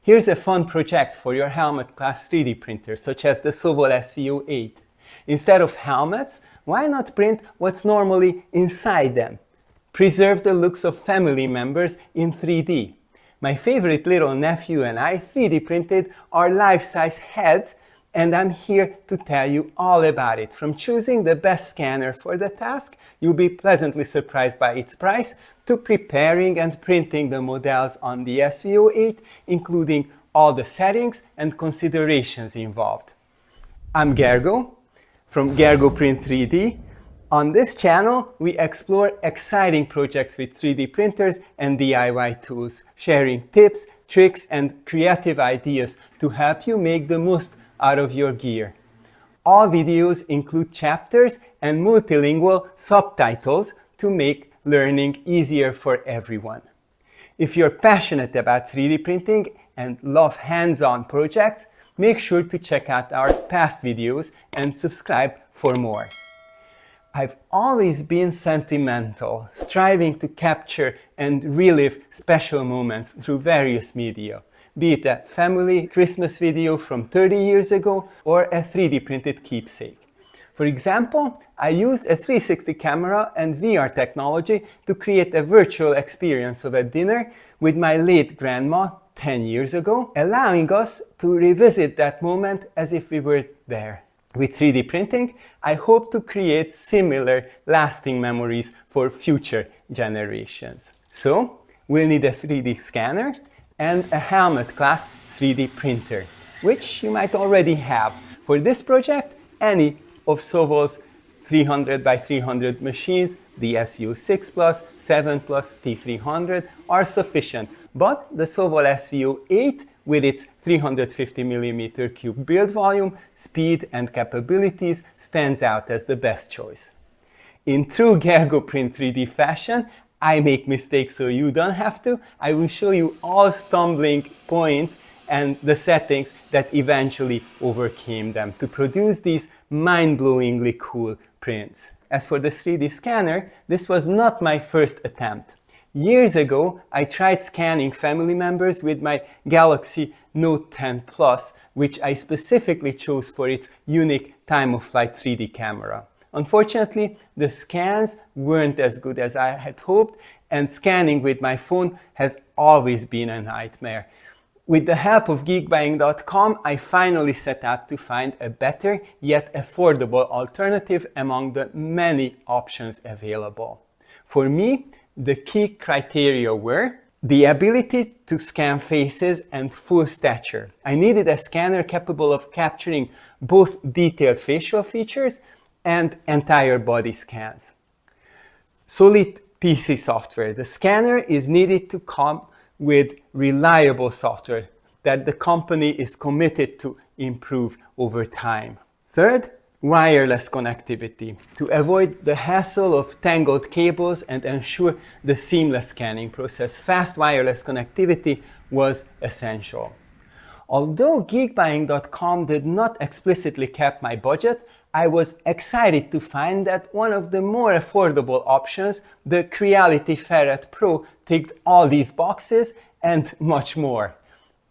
Here's a fun project for your helmet class 3D printer, such as the Sovol SV08. Instead of helmets, why not print what's normally inside them? Preserve the looks of family members in 3D. My favorite little nephew and I 3D printed our life-size heads, and I'm here to tell you all about it. From choosing the best scanner for the task, you'll be pleasantly surprised by its price, to preparing and printing the models on the SV08, including all the settings and considerations involved. I'm Gergo from Gergo Print 3D. On this channel, we explore exciting projects with 3D printers and DIY tools, sharing tips, tricks, and creative ideas to help you make the most out of your gear. All videos include chapters and multilingual subtitles to make learning easier for everyone. If you're passionate about 3D printing and love hands-on projects, make sure to check out our past videos and subscribe for more. I've always been sentimental, striving to capture and relive special moments through various media, be it a family Christmas video from 30 years ago or a 3D printed keepsake. For example, I used a 360 camera and VR technology to create a virtual experience of a dinner with my late grandma 10 years ago, allowing us to revisit that moment as if we were there. With 3D printing, I hope to create similar lasting memories for future generations. So, we'll need a 3D scanner and a helmet class 3D printer, which you might already have. For this project, any of Sovol's 300 by 300 machines, the SV06 Plus, 7 Plus, T300 are sufficient, but the Sovol SV08 with its 350mm3 build volume, speed and capabilities stands out as the best choice. In true Gergo Print 3D fashion, I make mistakes so you don't have to. I will show you all stumbling points and the settings that eventually overcame them to produce these mind-blowingly cool prints. As for the 3D scanner, this was not my first attempt. Years ago, I tried scanning family members with my Galaxy Note 10 Plus, which I specifically chose for its unique time-of-flight 3D camera. Unfortunately, the scans weren't as good as I had hoped, and scanning with my phone has always been a nightmare. With the help of Geekbuying.com, I finally set out to find a better yet affordable alternative among the many options available. For me, the key criteria were the ability to scan faces and full stature. I needed a scanner capable of capturing both detailed facial features and entire body scans. Solid PC software. The scanner is needed to come with reliable software that the company is committed to improve over time. Third, wireless connectivity to avoid the hassle of tangled cables and ensure the seamless scanning process. Fast wireless connectivity was essential. Although Geekbuying.com did not explicitly cap my budget, I was excited to find that one of the more affordable options, the Creality Ferret Pro, ticked all these boxes and much more.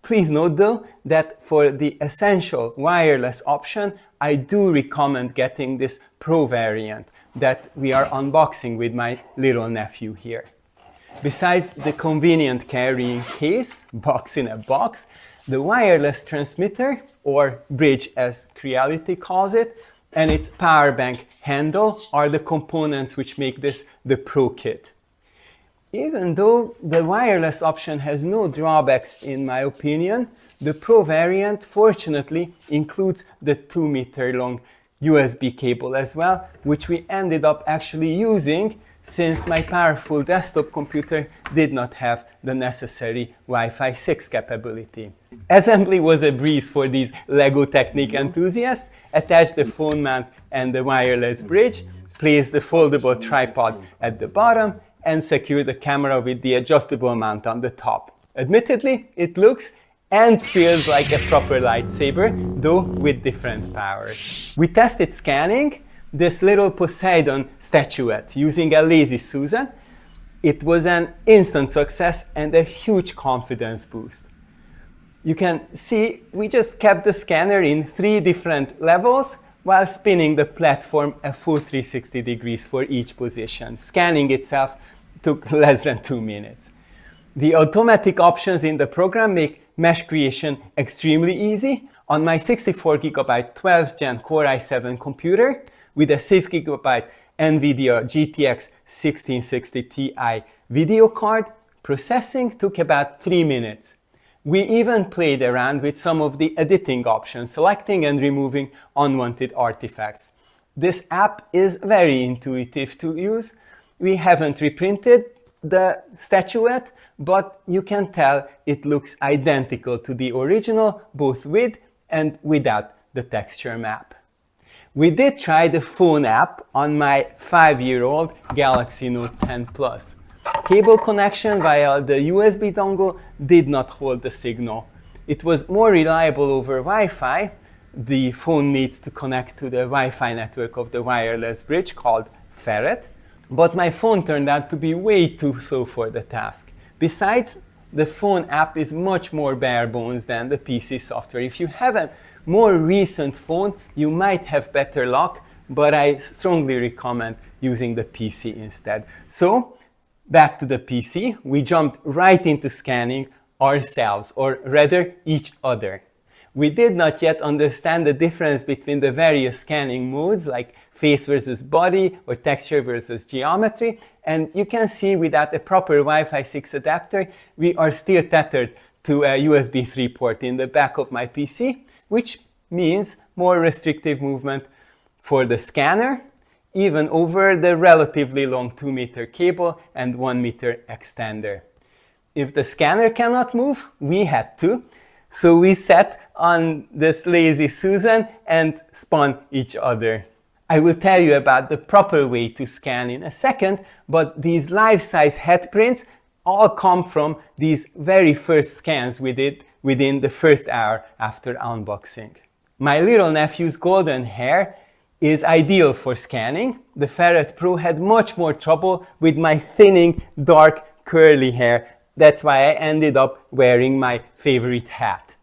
Please note though that for the essential wireless option, I do recommend getting this Pro variant that we are unboxing with my little nephew here. Besides the convenient carrying case, box in a box, the wireless transmitter, or bridge as Creality calls it, and its power bank handle are the components which make this the Pro kit. Even though the wireless option has no drawbacks in my opinion, the Pro variant fortunately includes the 2-meter long USB cable as well, which we ended up actually using since my powerful desktop computer did not have the necessary Wi-Fi 6 capability. Assembly was a breeze for these LEGO Technic enthusiasts. Attach the phone mount and the wireless bridge, place the foldable tripod at the bottom, and secure the camera with the adjustable mount on the top. Admittedly, it looks and feels like a proper lightsaber, though with different powers. We tested scanning this little Poseidon statuette using a lazy Susan. It was an instant success and a huge confidence boost. You can see we just kept the scanner in 3 different levels while spinning the platform a full 360 degrees for each position. Scanning itself took less than 2 minutes. The automatic options in the program make mesh creation extremely easy. On my 64GB 12th Gen Core i7 computer with a 6GB NVIDIA GTX 1660 Ti video card, processing took about 3 minutes. We even played around with some of the editing options, selecting and removing unwanted artifacts. This app is very intuitive to use. We haven't reprinted the statuette, but you can tell it looks identical to the original, both with and without the texture map. We did try the phone app on my 5-year-old Galaxy Note 10 Plus. Cable connection via the USB dongle did not hold the signal. It was more reliable over Wi-Fi. The phone needs to connect to the Wi-Fi network of the wireless bridge called Ferret, but my phone turned out to be way too slow for the task. Besides, the phone app is much more bare bones than the PC software. If you have a more recent phone, you might have better luck, but I strongly recommend using the PC instead. So, back to the PC, we jumped right into scanning ourselves, or rather each other. We did not yet understand the difference between the various scanning modes like face versus body or texture versus geometry, and you can see without a proper Wi-Fi 6 adapter, we are still tethered to a USB 3 port in the back of my PC, which means more restrictive movement for the scanner, even over the relatively long 2-meter cable and 1-meter extender. If the scanner cannot move, we had to, so we sat on this lazy Susan and spun each other. I will tell you about the proper way to scan in a second, but these life-size head prints all come from these very first scans we did within the first hour after unboxing. My little nephew's golden hair is ideal for scanning. The Ferret Pro had much more trouble with my thinning, dark, curly hair. That's why I ended up wearing my favorite hat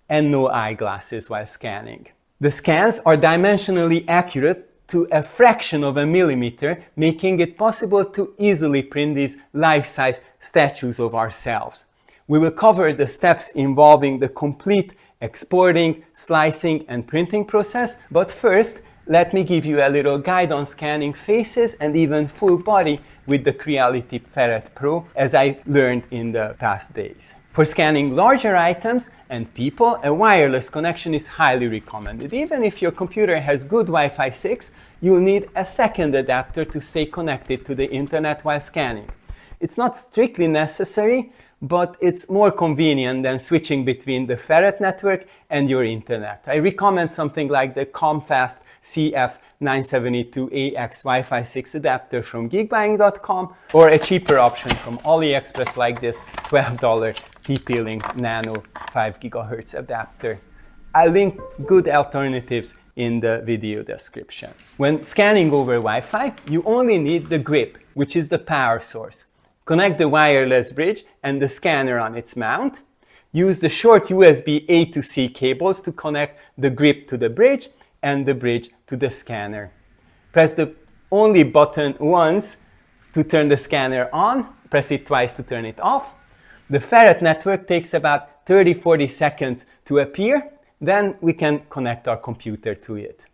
and no eyeglasses while scanning. The scans are dimensionally accurate to a fraction of a millimeter, making it possible to easily print these life-size statues of ourselves. We will cover the steps involving the complete exporting, slicing, and printing process, but first, let me give you a little guide on scanning faces and even full body with the Creality Ferret Pro, as I learned in the past days. For scanning larger items and people, a wireless connection is highly recommended. Even if your computer has good Wi-Fi 6, you'll need a second adapter to stay connected to the internet while scanning. It's not strictly necessary, but it's more convenient than switching between the Ferret network and your internet. I recommend something like the ComFast CF972AX Wi-Fi 6 adapter from Geekbuying.com, or a cheaper option from AliExpress like this $12 TP-Link Nano 5 GHz adapter. I'll link good alternatives in the video description. When scanning over Wi-Fi, you only need the grip, which is the power source. Connect the wireless bridge and the scanner on its mount. Use the short USB A to C cables to connect the grip to the bridge and the bridge to the scanner. Press the only button once to turn the scanner on, press it twice to turn it off. The Ferret network takes about 30-40 seconds to appear, then we can connect our computer to it.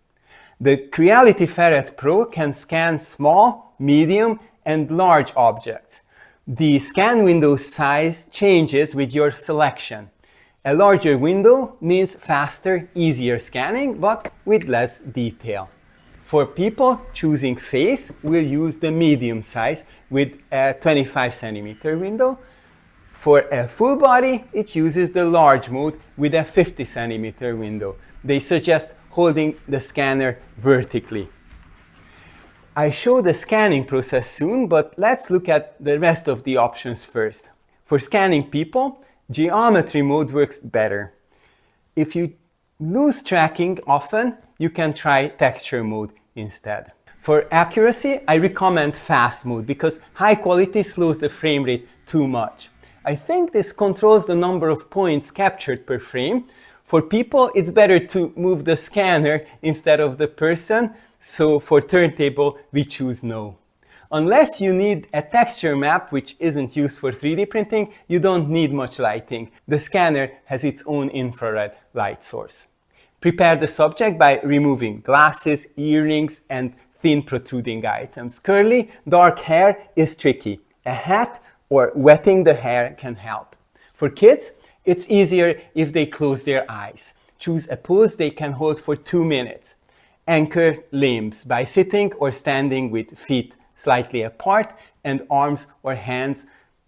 The Creality Ferret Pro can scan small, medium, and large objects. The scan window size changes with your selection. A larger window means faster, easier scanning, but with less detail. For people choosing face, we'll use the medium size with a 25 centimeter window. For a full body, it uses the large mode with a 50 centimeter window. They suggest holding the scanner vertically. I show the scanning process soon, but let's look at the rest of the options first. For scanning people, geometry mode works better. If you lose tracking often, you can try texture mode instead. For accuracy, I recommend fast mode because high quality slows the frame rate too much. I think this controls the number of points captured per frame. For people, it's better to move the scanner instead of the person, so for turntable, we choose no. Unless you need a texture map, which isn't used for 3D printing, you don't need much lighting. The scanner has its own infrared light source. Prepare the subject by removing glasses, earrings, and thin protruding items. Curly, dark hair is tricky. A hat or wetting the hair can help. For kids, it's easier if they close their eyes. Choose a pose they can hold for 2 minutes. Anchor limbs by sitting or standing with feet slightly apart and arms or hands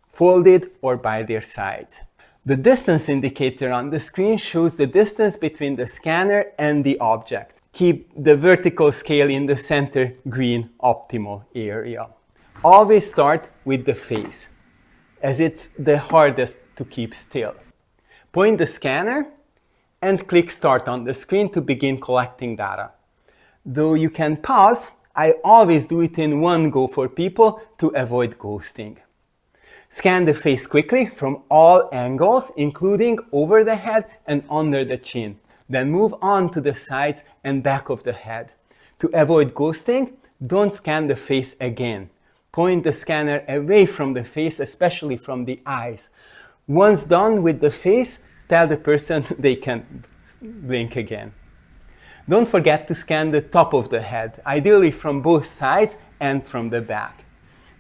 folded or by their sides. The distance indicator on the screen shows the distance between the scanner and the object. Keep the vertical scale in the center green optimal area. Always start with the face, as it's the hardest to keep still. Point the scanner and click Start on the screen to begin collecting data. Though you can pause, I always do it in one go for people to avoid ghosting. Scan the face quickly from all angles, including over the head and under the chin. Then move on to the sides and back of the head. To avoid ghosting, don't scan the face again. Point the scanner away from the face, especially from the eyes. Once done with the face, tell the person they can blink again. Don't forget to scan the top of the head, ideally from both sides and from the back.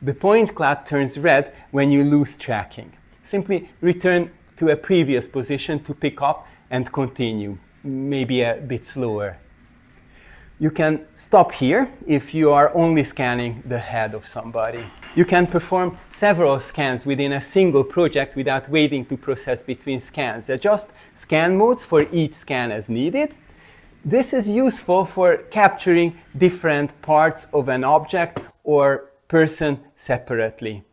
The point cloud turns red when you lose tracking. Simply return to a previous position to pick up and continue, maybe a bit slower. You can stop here if you are only scanning the head of somebody. You can perform several scans within a single project without waiting to process between scans. Adjust scan modes for each scan as needed. This is useful for capturing different parts of an object or person separately.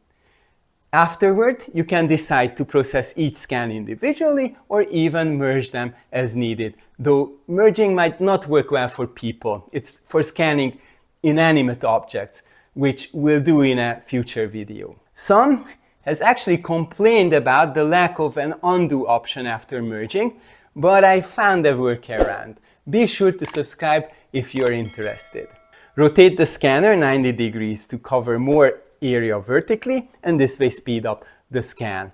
Afterward, you can decide to process each scan individually or even merge them as needed, though merging might not work well for people. It's for scanning inanimate objects, which we'll do in a future video. Some has actually complained about the lack of an undo option after merging, but I found a workaround. Be sure to subscribe if you're interested. Rotate the scanner 90 degrees to cover more area vertically, and this way speed up the scan.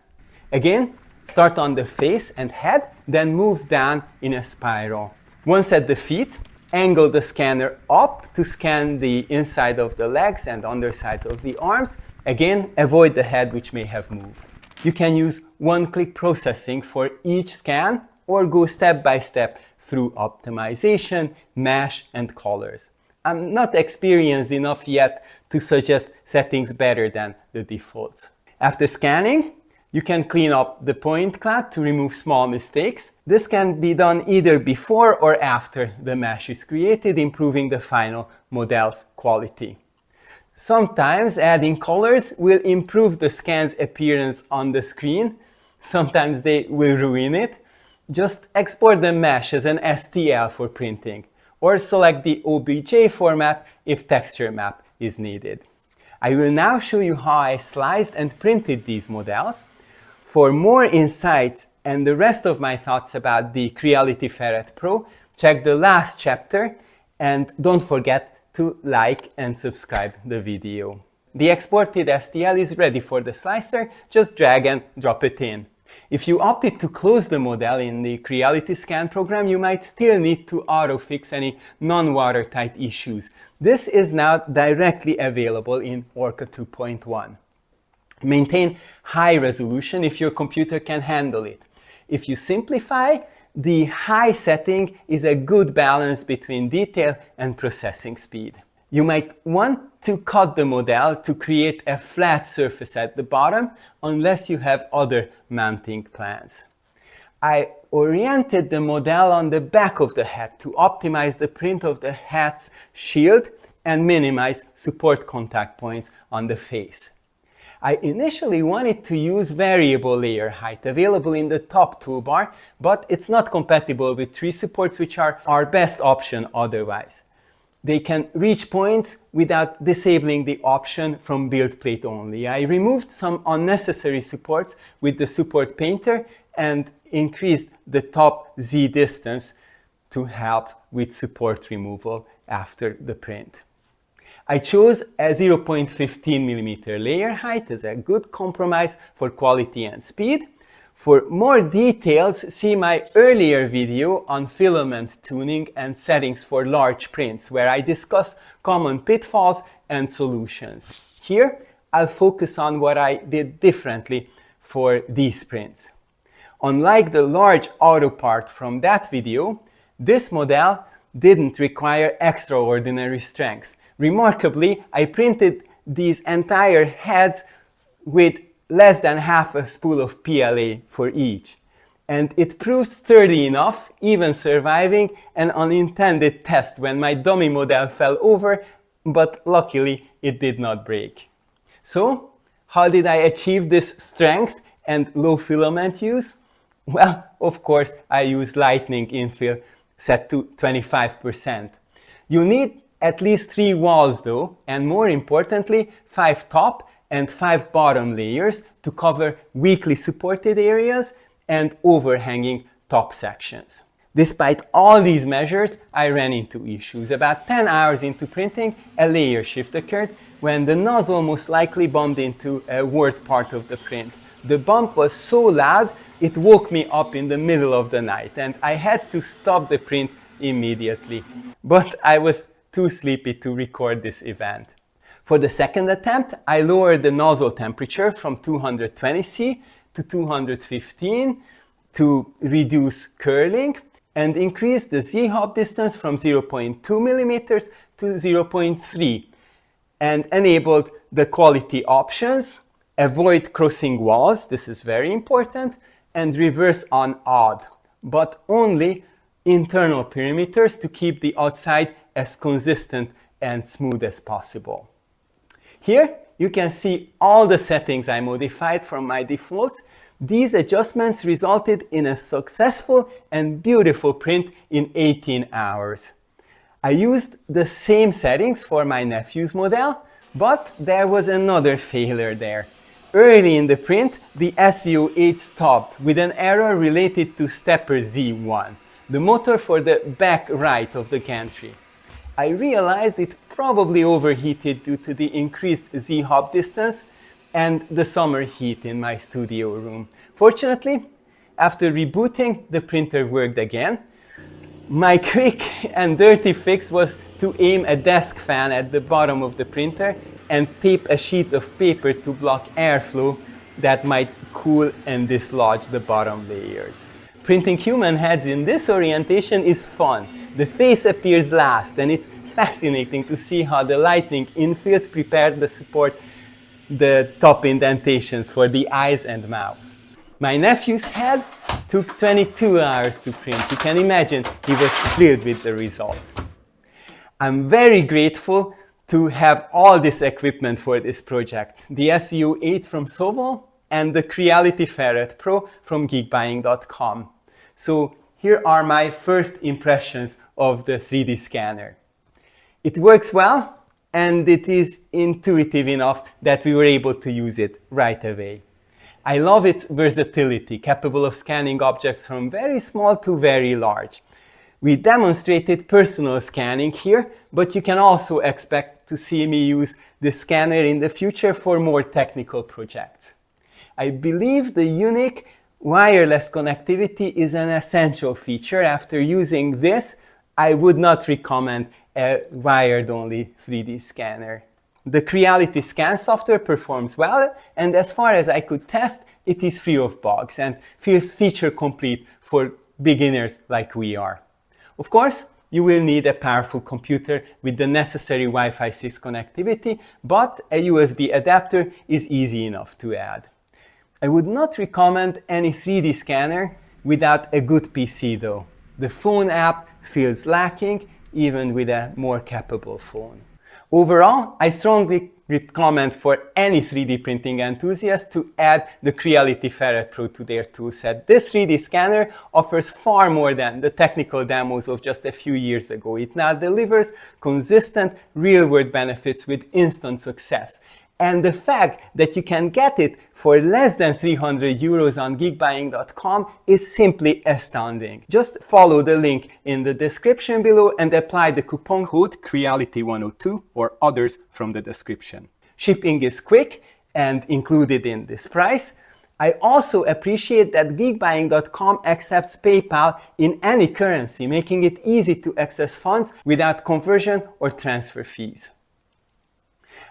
Again, start on the face and head, then move down in a spiral. Once at the feet, angle the scanner up to scan the inside of the legs and undersides of the arms. Again, avoid the head which may have moved. You can use one-click processing for each scan or go step by step through optimization, mesh, and colors. I'm not experienced enough yet to suggest settings better than the defaults. After scanning, you can clean up the point cloud to remove small mistakes. This can be done either before or after the mesh is created, improving the final model's quality. Sometimes adding colors will improve the scan's appearance on the screen. Sometimes they will ruin it. Just export the mesh as an STL for printing, or select the OBJ format if texture map is needed. I will now show you how I sliced and printed these models. For more insights and the rest of my thoughts about the Creality Ferret Pro, check the last chapter and don't forget to like and subscribe the video. The exported STL is ready for the slicer, just drag and drop it in. If you opted to close the model in the Creality scan program, you might still need to auto-fix any non-watertight issues. This is now directly available in Orca 2.1. Maintain high resolution if your computer can handle it. If you simplify, the high setting is a good balance between detail and processing speed. You might want to cut the model to create a flat surface at the bottom, unless you have other mounting plans. I oriented the model on the back of the hat to optimize the print of the hat's shield and minimize support contact points on the face. I initially wanted to use variable layer height available in the top toolbar, but it's not compatible with tree supports, which are our best option otherwise. they can reach points without disabling the option from build plate only. I removed some unnecessary supports with the support painter and increased the top Z distance to help with support removal after the print. I chose a 0.15mm layer height as a good compromise for quality and speed. For more details, see my earlier video on filament tuning and settings for large prints, where I discuss common pitfalls and solutions. Here, I'll focus on what I did differently for these prints. Unlike the large auto part from that video, this model didn't require extraordinary strength. Remarkably, I printed these entire heads with less than half a spool of PLA for each. And it proved sturdy enough, even surviving an unintended test when my dummy model fell over, but luckily it did not break. So, how did I achieve this strength and low filament use? Well, of course, I used lightning infill set to 25%. You need at least 3 walls though, and more importantly, 5 top and 5 bottom layers to cover weakly supported areas and overhanging top sections. Despite all these measures, I ran into issues. About 10 hours into printing, a layer shift occurred when the nozzle most likely bumped into a word part of the print. The bump was so loud, it woke me up in the middle of the night, and I had to stop the print immediately. But I was too sleepy to record this event. For the second attempt, I lowered the nozzle temperature from 220°C to 215 to reduce curling, and increased the Z-hop distance from 0.2mm to 0.3, and enabled the quality options, avoid crossing walls, this is very important, and reverse on odd, but only internal perimeters to keep the outside as consistent and smooth as possible. Here you can see all the settings I modified from my defaults. These adjustments resulted in a successful and beautiful print in 18 hours. I used the same settings for my nephew's model, but there was another failure there. Early in the print, the SV08 stopped with an error related to stepper Z1, the motor for the back right of the gantry. I realized it probably overheated due to the increased Z-hop distance and the summer heat in my studio room. Fortunately, after rebooting, the printer worked again. My quick and dirty fix was to aim a desk fan at the bottom of the printer and tape a sheet of paper to block airflow that might cool and dislodge the bottom layers. Printing human heads in this orientation is fun. The face appears last, and it's fascinating to see how the lightning infills prepared to support the top indentations for the eyes and mouth. My nephew's head took 22 hours to print. You can imagine he was thrilled with the result. I'm very grateful to have all this equipment for this project. The SV08 from Sovol and the Creality Ferret Pro from Geekbuying.com. So here are my first impressions of the 3D scanner. It works well, and it is intuitive enough that we were able to use it right away. I love its versatility, capable of scanning objects from very small to very large. We demonstrated personal scanning here, but you can also expect to see me use the scanner in the future for more technical projects. I believe the unique wireless connectivity is an essential feature. After using this, I would not recommend a wired-only 3D scanner. The Creality scan software performs well, and as far as I could test, it is free of bugs and feels feature complete for beginners like we are. Of course, you will need a powerful computer with the necessary Wi-Fi 6 connectivity, but a USB adapter is easy enough to add. I would not recommend any 3D scanner without a good PC though. The phone app feels lacking even with a more capable phone. Overall, I strongly recommend for any 3D printing enthusiast to add the Creality Ferret Pro to their toolset. This 3D scanner offers far more than the technical demos of just a few years ago. It now delivers consistent real-world benefits with instant success. And the fact that you can get it for less than 300 euros on geekbuying.com is simply astounding. Just follow the link in the description below and apply the coupon code Creality102 or others from the description. Shipping is quick and included in this price. I also appreciate that Geekbuying.com accepts PayPal in any currency, making it easy to access funds without conversion or transfer fees.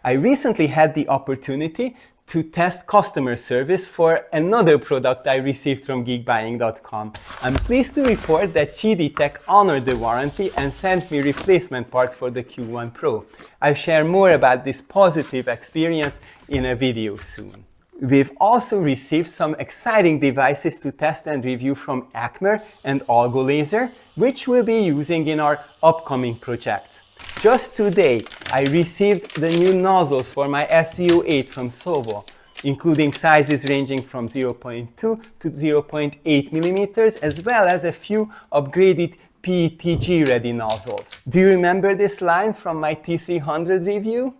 I recently had the opportunity to test customer service for another product I received from Geekbuying.com. I'm pleased to report that GD Tech honored the warranty and sent me replacement parts for the Q1 Pro. I'll share more about this positive experience in a video soon. We've also received some exciting devices to test and review from Acmer and Algo Laser, which we'll be using in our upcoming projects. Just today, I received the new nozzles for my SV08 from Sovol, including sizes ranging from 0.2 to 0.8 millimeters, as well as a few upgraded PETG-ready nozzles. Do you remember this line from my T300 review?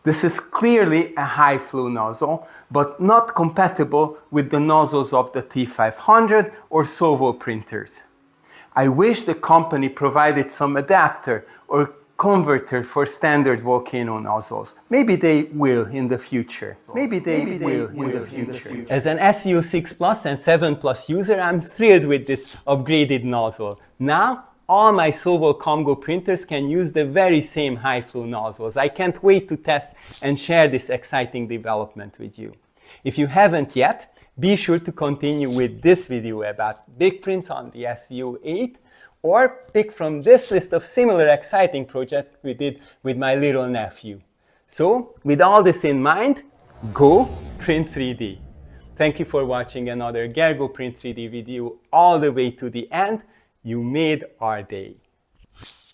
This is clearly a high-flow nozzle, but not compatible with the nozzles of the T500 or Sovol printers. I wish the company provided some adapter or converter for standard volcano nozzles. Maybe they will in the future. As an SV06 Plus and 7 Plus user, I'm thrilled with this upgraded nozzle. Now, all my Sovol Comgo printers can use the very same high-flow nozzles. I can't wait to test and share this exciting development with you. If you haven't yet, be sure to continue with this video about big prints on the SV08, or pick from this list of similar exciting projects we did with my little nephew. So, with all this in mind, go print 3D. Thank you for watching another Gergo Print 3D video all the way to the end. You made our day.